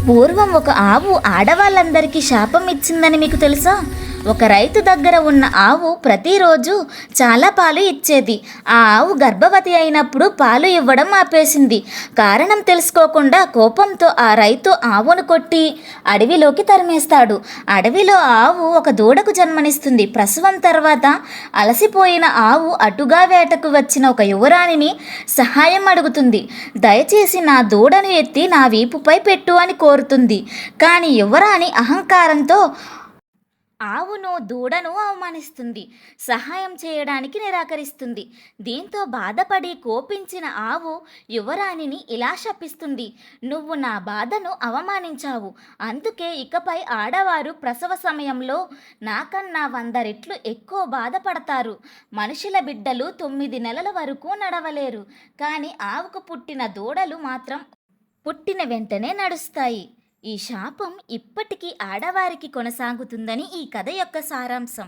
పూర్వం ఒక ఆవు ఆడవాళ్ళందరికీ శాపం ఇచ్చిందని మీకు తెలుసా? ఒక రైతు దగ్గర ఉన్న ఆవు ప్రతిరోజు చాలా పాలు ఇచ్చేది. ఆ ఆవు గర్భవతి అయినప్పుడు పాలు ఇవ్వడం ఆపేసింది. కారణం తెలుసుకోకుండా కోపంతో ఆ రైతు ఆవును కొట్టి అడవిలోకి తరిమేస్తాడు. అడవిలో ఆవు ఒక దూడకు జన్మనిస్తుంది. ప్రసవం తర్వాత అలసిపోయిన ఆవు అటుగా వేటకు వచ్చిన ఒక యువరాణిని సహాయం అడుగుతుంది. దయచేసి నా దూడను ఎత్తి నా వీపుపై పెట్టు అని కోరుతుంది. కానీ యువరాణి అహంకారంతో ఆవును దూడను అవమానిస్తుంది. సహాయం చేయడానికి నిరాకరిస్తుంది. దీంతో బాధపడి కోపించిన ఆవు యువరాణిని ఇలా శపిస్తుంది: నువ్వు నా బాధను అవమానించావు, అందుకే ఇకపై ఆడవారు ప్రసవ సమయంలో నాకన్నా 100 రెట్లు ఎక్కువ బాధపడతారు. మనుషుల బిడ్డలు 9 నెలల వరకు నడవలేరు, కానీ ఆవుకు పుట్టిన దూడలు మాత్రం పుట్టిన వెంటనే నడుస్తాయి. ఈ శాపం ఇప్పటికీ ఆడవారికి కొనసాగుతుందని ఈ కథ యొక్క సారాంశం.